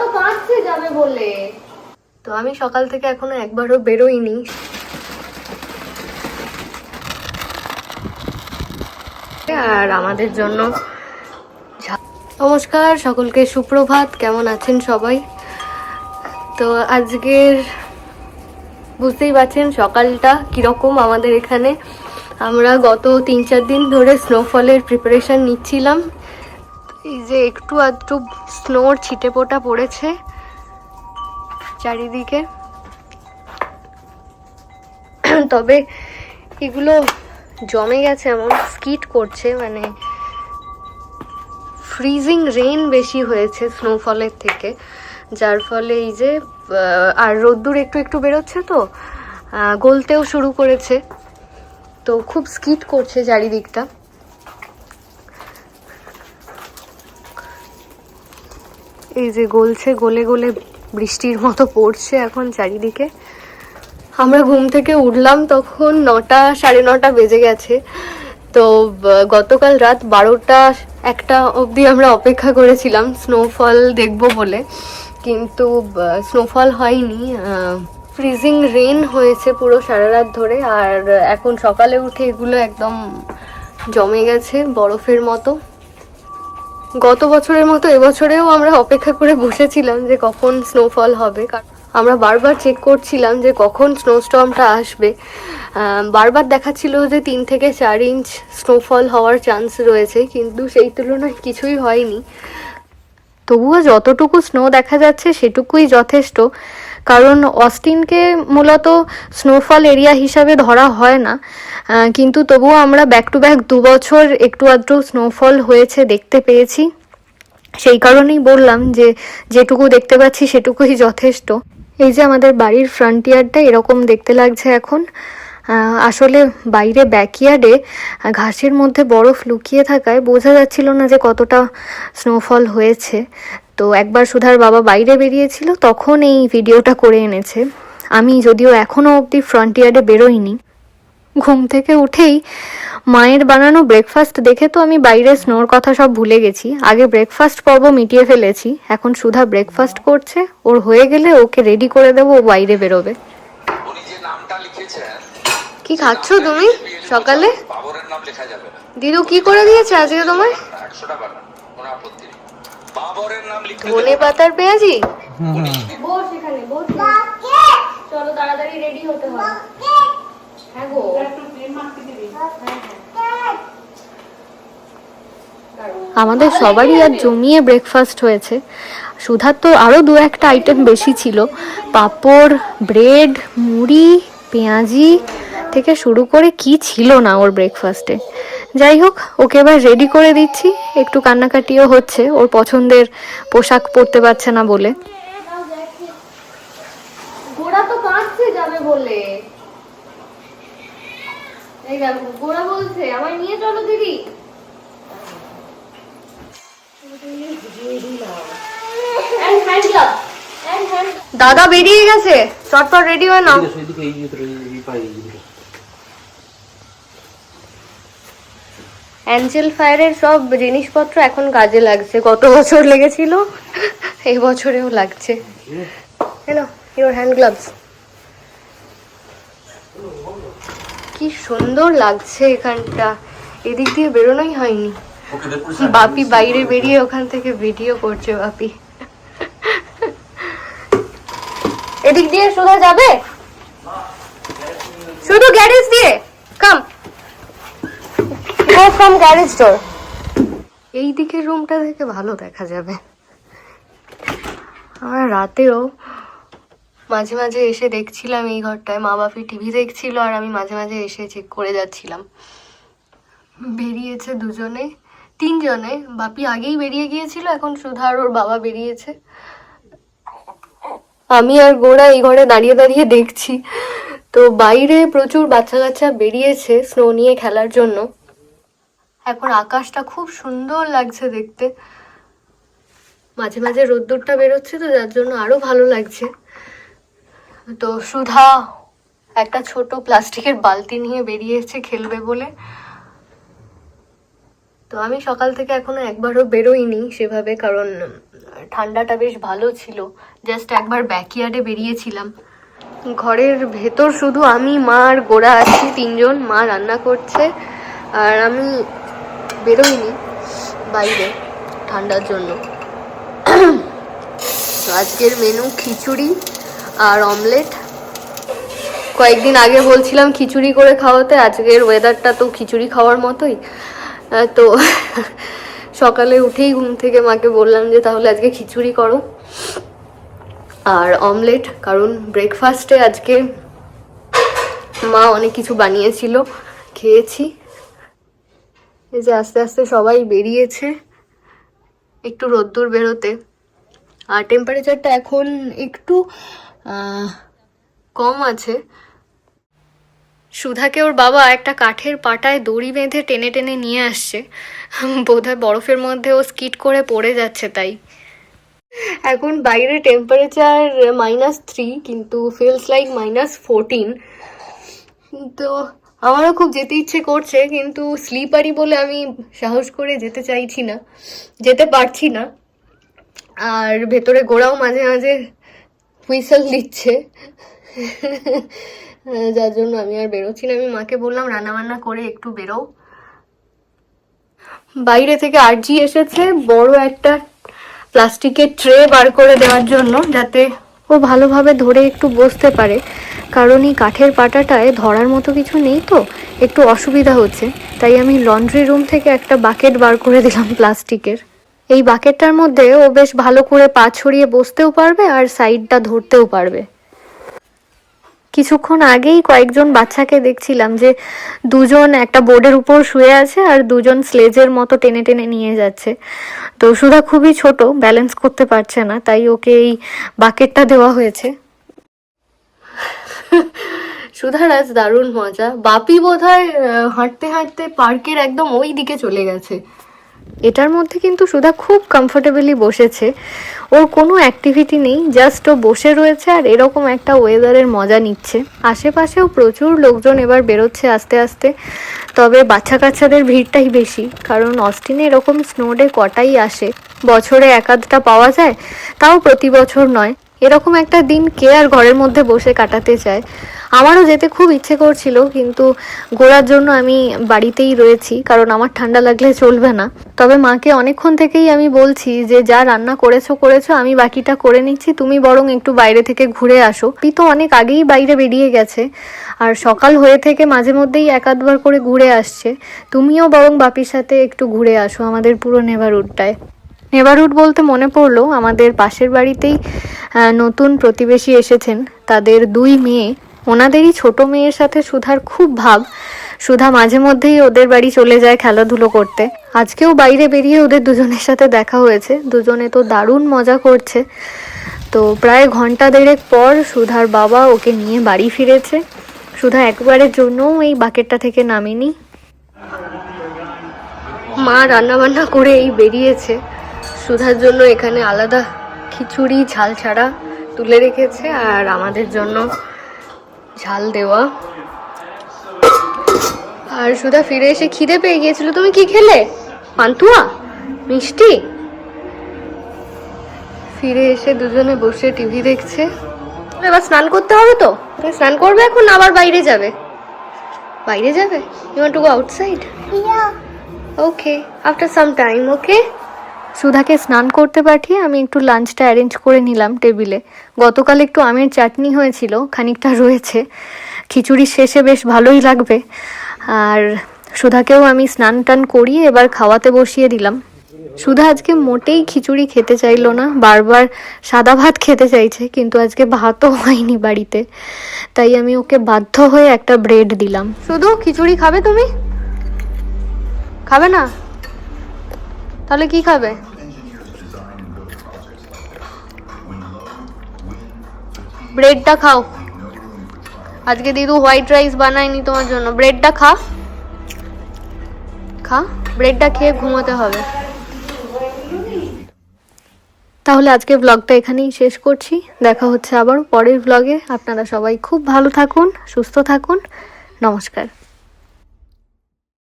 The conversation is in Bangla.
তো কাঁদছে যাবে বলে। তো আমি সকাল থেকে এখনো একবারও বেরোইনি। আর আমাদের জন্য নমস্কার সকলকে, সুপ্রভাত। কেমন আছেন সবাই? তো আজকের বুঝতেই পারছেন সকালটা কিরকম আমাদের এখানে। আমরা গত 3-4 দিন ধরে স্নোফলের প্রিপারেশন নিচ্ছিলাম। এই যে একটু আধটু স্নোর ছিটে পোটা পড়েছে চারিদিকে, তবে এগুলো জমে গেছে, এমন স্কিট করছে, মানে ফ্রিজিং রেইন বেশি হয়েছে স্নোফলের থেকে, যার ফলে এই যে আর রোদ্দুর একটু একটু বেরোচ্ছে, তো গলতেও শুরু করেছে, তো খুব স্কিট করছে চারিদিকটা। এই যে গলছে, গলে গলে বৃষ্টির মতো পড়ছে এখন চারিদিকে। আমরা ঘুম থেকে উঠলাম তখন 9টা, 9:30 বেজে গেছে। তো গতকাল রাত 12টা-1টা অবধি আমরা অপেক্ষা করেছিলাম স্নোফল দেখবো বলে, কিন্তু স্নোফল হয়নি। ফ্রিজিং রেন হয়েছে পুরো সারা রাত ধরে, আর এখন সকালে উঠে এগুলো একদম জমে গেছে বরফের মতো। গত বছরের মতো এবছরেও আমরা অপেক্ষা করে বসেছিলাম যে কখন স্নোফল হবে। আমরা বারবার চেক করছিলাম যে কখন স্নোস্টর্মটা আসবে। বারবার দেখাচ্ছিল যে 3 থেকে 4 ইঞ্চ স্নোফল হওয়ার চান্স রয়েছে, কিন্তু সেই তুলনায় কিছুই হয়নি। তবুও যতটুকু স্নো দেখা যাচ্ছে সেটুকুই যথেষ্ট, কারণ অস্টিনকে মূলত স্নোফল এরিয়া হিসাবে ধরা হয় না, কিন্তু তবুও আমরা ব্যাক টু ব্যাক 2 বছর একটু আধটু স্নোফল হয়েছে দেখতে পেয়েছি। সেই কারণেই বললাম যে যেটুকু দেখতে পাচ্ছি সেটুকুই যথেষ্ট। এই যে আমাদের বাড়ির ফ্রন্ট ইয়ার্ডটা এরকম দেখতে লাগছে এখন। আসলে বাইরে ব্যাকইয়ার্ডে ঘাসের মধ্যে বরফ লুকিয়ে থাকায় বোঝা যাচ্ছিল না যে কতটা স্নোফল হয়েছে। তো একবার সুধার বাবা বাইরে বেরিয়েছিল, তখন এই ভিডিওটা করে এনেছে। আমি যদিও এখনও অবধি ফ্রন্ট ইয়ার্ডে বেরোইনি। ঘুম থেকে উঠেই মায়ের বানানো ব্রেকফাস্ট দেখে তো আমি বাইরে স্নোর কথা সব ভুলে গেছি। আগে ব্রেকফাস্ট পর্ব মিটিয়ে ফেলেছি, এখন সুধা ব্রেকফাস্ট করছে। ওর হয়ে গেলে ওকে রেডি করে দেবো, ও বাইরে বেরোবে। কি খাচ্ছ তুমি সকালে? দিদু কি করে দিয়েছে আজকে তোমায়? ধনে পাতার পেঁয়াজি। বস এখানে, বস। চলো তাড়াতাড়ি রেডি হতে হবে। হ্যাঁ গো, আমাদের সবারই আর জমিয়ে ব্রেকফাস্ট হয়েছে। সুধার তো আরও 2-1টা আইটেম বেশি ছিল। পাঁপড়, ব্রেড, মুড়ি, পেঁয়াজি থেকে শুরু করে কি ছিল না ওর ব্রেকফাস্টে। যাই হোক, ওকে এবার রেডি করে দিচ্ছি। একটু কান্নাকাটিও হচ্ছে, ওর পছন্দের পোশাক পরতে পারছে না বলে। গোড়া তো কাঁদছে যাবে বলে। এই দেখো গোড়া বলছে আমায় নিয়ে চলো দিদি। দাদা বেরিয়ে গেছে, চটপট রেডি হয়ে নাও। অ্যাঞ্জেল ফায়ারের সব জিনিসপত্র এখন কাজে লাগছে। গত বছর লেগেছিল, এই বছরেও লাগছে। Hello, your hand gloves. কি সুন্দর লাগছে এখানটা, এদিক দিয়ে বেরোনোই হয়নি। বাপি বাইরে বেরিয়ে ওখান থেকে ভিডিও করছে। বাপি এদিক দিয়ে সোজা যাবে, শুধু গ্যারেজ দিয়ে কাম গো ফ্রম গ্যারেজ ডোর। এই দিকের রুমটা থেকে ভালো দেখা যাবে। আমরা রাতেও মাঝে মাঝে এসে দেখছিলাম এই ঘরটায়, মা বাপি টিভি দেখছিল আর আমি মাঝে মাঝে এসে চেক করে যাচ্ছিলাম। বেরিয়েছে দুজনে, 3 জনে। বাপি আগেই বেরিয়ে গিয়েছিল, এখন সুধা আর ওর বাবা বেরিয়েছে। আমি আর গোড়া এই ঘরে দাঁড়িয়ে দাঁড়িয়ে দেখছি। তো বাইরে প্রচুর বাচ্চা কাচ্চা বেরিয়েছে স্নো নিয়ে খেলার জন্য। এখন আকাশটা খুব সুন্দর লাগছে দেখতে, মাঝে মাঝে রোদ্দুরটা বেরোচ্ছে, তো যার জন্য আরো ভালো লাগছে। তো সুধা একটা ছোট প্লাস্টিকের বালতি নিয়ে বেরিয়েছে খেলবে বলে। তো আমি সকাল থেকে এখনো একবারও বেরোইনি সেভাবে, কারণ ঠান্ডাটা বেশ ভালো ছিল। জাস্ট একবার ব্যাকইয়ার্ডে বেরিয়েছিলাম। ঘরের ভেতর শুধু আমি, মা আর গোড়া আছি, তিনজন। মা রান্না করছে আর আমি বেরোইনি বাইরে ঠান্ডার জন্য। আজকের মেনু খিচুড়ি আর অমলেট। কয়েকদিন আগে বলছিলাম খিচুড়ি করে খাওয়াতে, আজকের ওয়েদারটা তো খিচুড়ি খাওয়ার মতোই। তো সকালে উঠেই ঘুম থেকে মাকে বললাম যে তাহলে আজকে খিচুড়ি করো আর অমলেট, কারণ ব্রেকফাস্টে আজকে মা অনেক কিছু বানিয়েছিল, খেয়েছি। এই যে আস্তে আস্তে সবাই বেরিয়েছে একটু রোদ্দুর বেরোতে। আর টেম্পারেচারটা এখন একটু কম আছে। সুধাকে ওর বাবা একটা কাঠের পাটায় দড়ি বেঁধে টেনে টেনে নিয়ে আসছে, বোধহয় বরফের মধ্যে ও স্কিট করে পড়ে যাচ্ছে তাই। এখন বাইরে টেম্পারেচার -3, কিন্তু ফিলস লাইক -14। তো আমারও খুব যেতে ইচ্ছে করছে, কিন্তু স্লিপারি বলে আমি সাহস করে যেতে চাইছি না, যেতে পারছি না। আর ভেতরে গোড়াও মাঝে মাঝে হুইসেল দিচ্ছে, যার জন্য আমি আর বেরোচ্ছি না। আমি মাকে বললাম রান্নাবান্না করে একটু বেরো। বাইরে থেকে আরজি এসেছে বড় একটা প্লাস্টিকের ট্রে বার করে দেওয়ার জন্য, যাতে ও ভালোভাবে ধরে একটু বসতে পারে, কারণ এই কাঠের পাটাটায় ধরার মতো কিছু নেই, তো একটু অসুবিধা হচ্ছে। তাই আমি লন্ড্রি রুম থেকে একটা বাকেট বার করে দিলাম প্লাস্টিকের। এই বাকেটটার মধ্যে ও বেশ ভালো করে পা ছড়িয়ে বসতেও পারবে আর সাইডটা ধরতেও পারবে। কিছুক্ষণ আগেই কয়েকজন বাচ্চাকে দেখছিলাম যে দুজন একটা বোর্ডের উপর শুয়ে আছে আর দুজন স্লেজের মতো টেনে টেনে নিয়ে যাচ্ছে। তো সুধা খুবই ছোট, ব্যালেন্স করতে পারছে না, তাই ওকে এই বাকেটটা দেওয়া হয়েছে। সুধার আজ দারুণ মজা। বাপি বোধহয় হাঁটতে হাঁটতে পার্কের একদম ওই দিকে চলে গেছে। এটার মধ্যে কিন্তু সুধা খুব কমফোর্টেবলি বসেছে, ওর কোনো অ্যাক্টিভিটি নেই, জাস্ট ও বসে রয়েছে আর এরকম একটা ওয়েদারের মজা নিচ্ছে। আশেপাশেও প্রচুর লোকজন এবার বেরোচ্ছে আস্তে আস্তে, তবে বাচ্চা কাচ্চাদের ভিড়টাই বেশি, কারণ অস্টিনে এরকম স্নো ডে কটাই আসে, বছরে এক আধটা পাওয়া যায়, তাও প্রতি বছর নয়। এরকম একটা দিন কে আর ঘরের মধ্যে বসে কাটাতে চায়। আমারও যেতে খুব ইচ্ছে করছিল, কিন্তু গোড়ার জন্য আমি বাড়িতেই রয়েছি, কারণ আমার ঠান্ডা লাগলে চলবে না। তবে মাকে অনেকক্ষণ থেকেই আমি বলছি যে যা রান্না করেছো, আমি বাকিটা করে নিচ্ছি, তুমি বরং একটু বাইরে থেকে ঘুরে আসো। তো অনেক আগেই বাইরে বেরিয়ে গেছে আর সকাল হয়ে থেকে মাঝে মধ্যেই এক আধবার করে ঘুরে আসছে। তুমিও বরং বাপির সাথে একটু ঘুরে আসো আমাদের পুরো নেভারহুডটায়। নেভারহুড বলতে মনে পড়লো, আমাদের পাশের বাড়িতেই নতুন প্রতিবেশী এসেছেন, তাদের 2 মেয়ে। ওনাদেরই ছোট মেয়ের সাথে সুধার খুব ভাব। সুধা মাঝে মধ্যেই ওদের বাড়ি চলে যায় খেলাধুলো করতে। আজকেও বাইরে বেরিয়ে ওদের দুজনের সাথে দেখা হয়েছে, দুজনে তো দারুণ মজা করছে। তো প্রায় ঘন্টা দেড়েক পর সুধার বাবা ওকে নিয়ে বাড়ি ফিরেছে। সুধা একবারের জন্যও এই বাকেটটা থেকে নামেনি। মা রান্নাবান্না করে এই বেরিয়েছে। সুধার জন্য এখানে আলাদা খিচুড়ি ঝাল ছাড়া তুলে রেখেছে আর আমাদের জন্য ঝাল দেওয়া। আর সুধা ফিরে এসে খিদে পেয়ে গিয়েছিল। তুমি কি খেলে? পান্তুয়া, মিষ্টি? ফিরে এসে দুজনে বসে টিভি দেখছে। এবার স্নান করতে হবে তো, তুমি স্নান করবে এখন, আবার বাইরে যাবে? বাইরে যাবে? You want to go outside? Okay, after some time. Okay. সুধাকে স্নান করতে পাঠিয়ে আমি একটু লাঞ্চটা অ্যারেঞ্জ করে নিলাম টেবিলে। গতকাল একটু আমের চাটনি হয়েছিল, খানিকটা রয়েছে, খিচুড়ির শেষে বেশ ভালোই লাগবে। আর সুধাকেও আমি স্নান টান করিয়ে এবার খাওয়াতে বসিয়ে দিলাম। সুধা আজকে মোটেই খিচুড়ি খেতে চাইলো না, বারবার সাদা ভাত খেতে চাইছে, কিন্তু আজকে ভাতও হয়নি বাড়িতে, তাই আমি ওকে বাধ্য হয়ে একটা ব্রেড দিলাম। শুধু খিচুড়ি খাবে তুমি? খাবে না? তাহলে কি খাবে? ব্রেডটা খাও। আজকে দিদু হোয়াইট রাইস বানায়নি তোমার জন্য, ব্রেডটা খা। ব্রেডটা খেয়ে ঘুমোতে হবে। তাহলে আজকে ব্লগটা এখানেই শেষ করছি। দেখা হচ্ছে আবার পরের ব্লগে। আপনারা সবাই খুব ভালো থাকুন, সুস্থ থাকুন। নমস্কার।